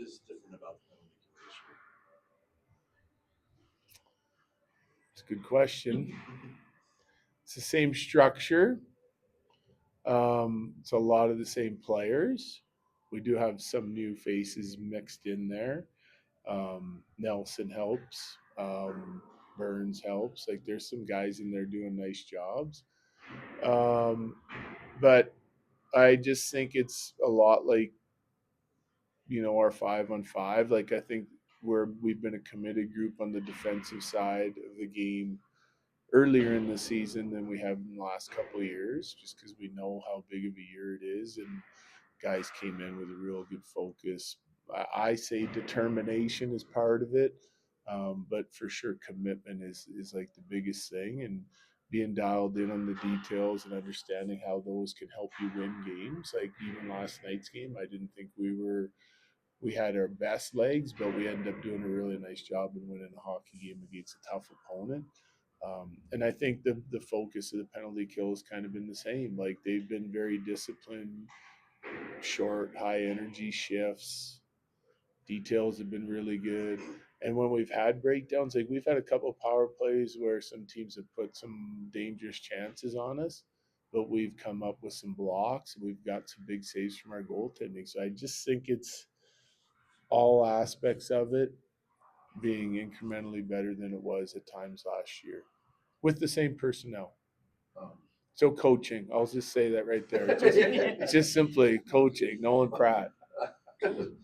is different about the penalty kill this year? It's a good question. It's the same structure. It's a lot of the same players. We do have some new faces mixed in there. Nelson helps. Burns helps. Like there's some guys in there doing nice jobs. Um, but I just think it's a lot like our 5-on-5. Like I think we've been a committed group on the defensive side of the game earlier in the season than we have in the last couple of years, just because we know how big of a year it is, and guys came in with a real good focus. I say determination is part of it, but for sure commitment is like the biggest thing, and being dialed in on the details and understanding how those can help you win games. Like even last night's game, I didn't think we had our best legs, but we ended up doing a really nice job in winning a hockey game against a tough opponent. And I think the focus of the penalty kill has kind of been the same. Like they've been very disciplined, short, high energy shifts. Details have been really good. And when we've had breakdowns, like we've had a couple of power plays where some teams have put some dangerous chances on us, but we've come up with some blocks. We've got some big saves from our goaltending. So I just think it's all aspects of it being incrementally better than it was at times last year with the same personnel. Um, So coaching, I'll just say that right there. It's just simply coaching. Nolan Pratt. and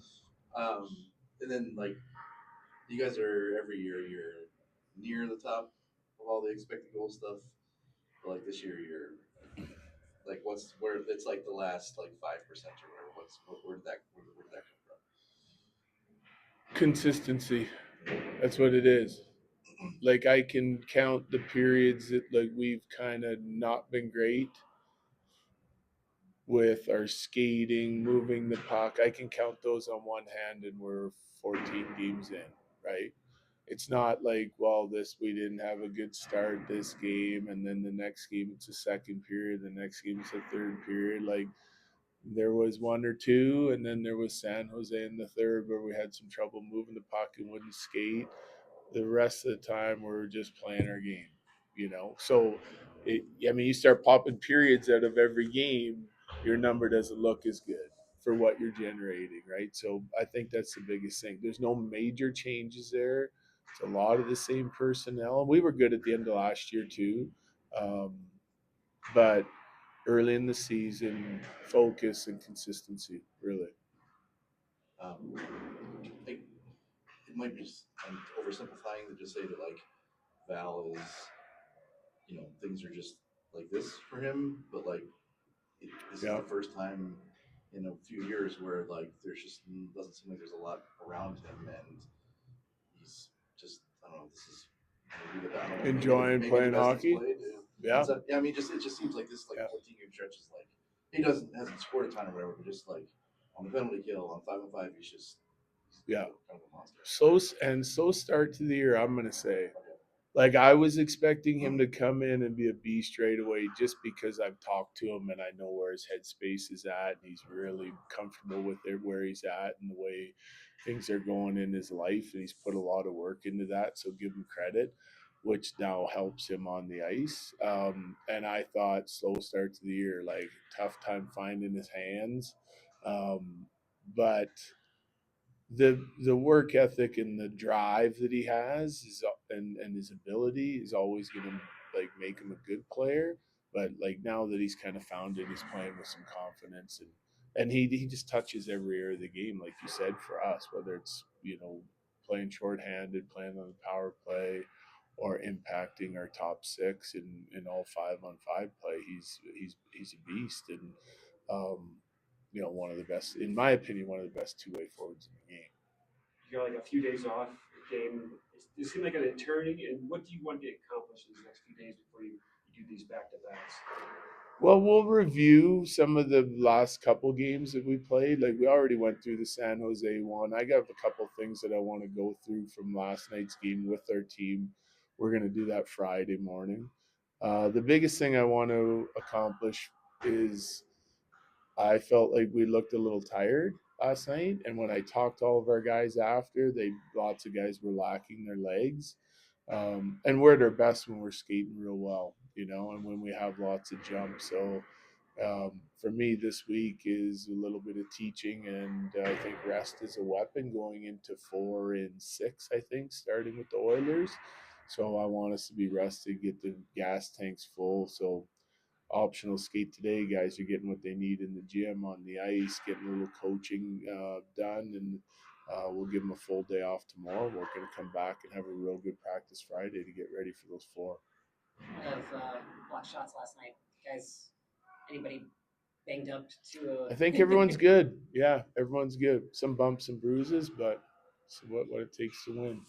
then like you guys are every year you're near the top of all the expected goal stuff. But like this year you're like what's where it's like the last like 5% or whatever. Where did that come Consistency. That's what it is. Like I can count the periods that like we've kind of not been great with our skating, moving the puck. I can count those on one hand, and we're 14 games in, right? It's not like, well, this we didn't have a good start this game, and then the next game it's a second period, the next game it's a third period. Like there was one or two, and then there was San Jose in the third where we had some trouble moving the puck and wouldn't skate. The rest of the time we're just playing our game. So I mean, you start popping periods out of every game, your number doesn't look as good for what you're generating, right? So I think that's the biggest thing. There's no major changes there. It's a lot of the same personnel. We were good at the end of last year too, um, but early in the season, focus and consistency, really. like it might be just I'm oversimplifying to just say that like Val is things are just like this for him, but like this is Yeah, the first time in a few years where like there's just doesn't seem like there's a lot around him, and he's just I don't know. This is maybe the I don't know enjoying maybe the playing best he's hockey. played. Yeah, Yeah, I mean, just it just seems like this like yeah, 14 game stretch is like he doesn't hasn't scored a ton or whatever, but just like on the penalty kill on 5-on-5, he's yeah. kind of a monster. So start to the year, I'm gonna say. Like I was expecting him to come in and be a beast straight away, just because I've talked to him and I know where his headspace is at, and he's really comfortable with it where he's at and the way things are going in his life, and he's put a lot of work into that. So give him credit, which now helps him on the ice. And I thought slow start to the year, like tough time finding his hands, but the work ethic and the drive that he has and his ability is always going to like make him a good player. But like now that he's kind of found it, he's playing with some confidence, and he just touches every area of the game, like you said, for us, whether it's playing shorthanded, playing on the power play, or impacting our top six in all 5-on-5 play. He's a beast, and um, one of the best, in my opinion, one of the best two-way forwards in the game. You got like a few days off game. It seemed like an eternity. And what do you want to accomplish in these next few days before you do these back to backs? Well, we'll review some of the last couple games that we played. Like we already went through the San Jose one. I got a couple things that I want to go through from last night's game with our team. We're going to do that Friday morning. The biggest thing I want to accomplish is I felt like we looked a little tired. last night. And when I talked to all of our guys after, they lots of guys were lacking their legs. And we're at our best when we're skating real well, and when we have lots of jumps. So for me, this week is a little bit of teaching, and I think rest is a weapon going into 4 and 6. I think starting with the Oilers. So I want us to be rested, get the gas tanks full. So optional skate today. Guys are getting what they need in the gym, on the ice, getting a little coaching done, and we'll give them a full day off tomorrow. We're going to come back and have a real good practice Friday to get ready for those 4. Of block shots last night. Guys, anybody banged up to I think everyone's good. Yeah, everyone's good. Some bumps and bruises, but it's what it takes to win.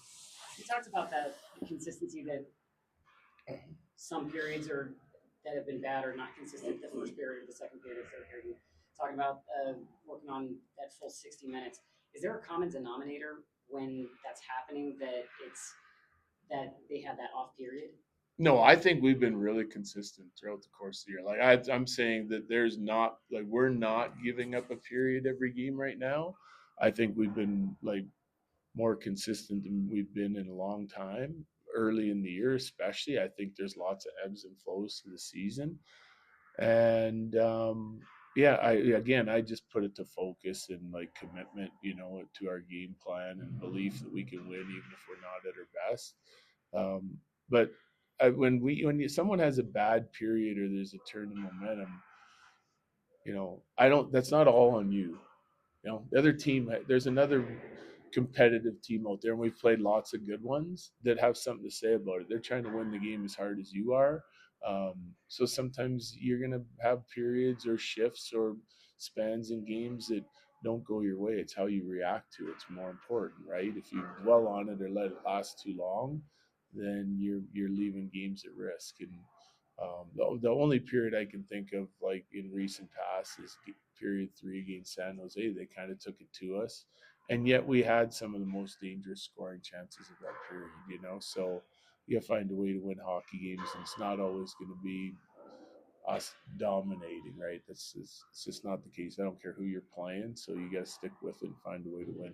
You talked about that consistency that some periods are that have been bad or not consistent. The first period, the second period, the third period. Talking about working on that full 60 minutes. Is there a common denominator when that's happening that it's that they have that off period? No, I think we've been really consistent throughout the course of the year. Like I'm saying that there's not like we're not giving up a period every game right now. I think we've been like more consistent than we've been in a long time. Early in the year, especially, I think there's lots of ebbs and flows to the season, and yeah, I just put it to focus and like commitment, to our game plan and belief that we can win even if we're not at our best. But someone has a bad period or there's a turn in momentum, I don't. That's not all on you. The other team, there's another competitive team out there, and we've played lots of good ones that have something to say about it. They're trying to win the game as hard as you are. So sometimes you're going to have periods or shifts or spans in games that don't go your way. It's how you react to it. It's more important, right? If you dwell on it or let it last too long, then you're leaving games at risk. And the only period I can think of, like in recent past, is period 3 against San Jose. They kind of took it to us, and yet we had some of the most dangerous scoring chances of that period. So you find a way to win hockey games, and it's not always going to be us dominating, right? It's just not the case. I don't care who you're playing, so you got to stick with it and find a way to win.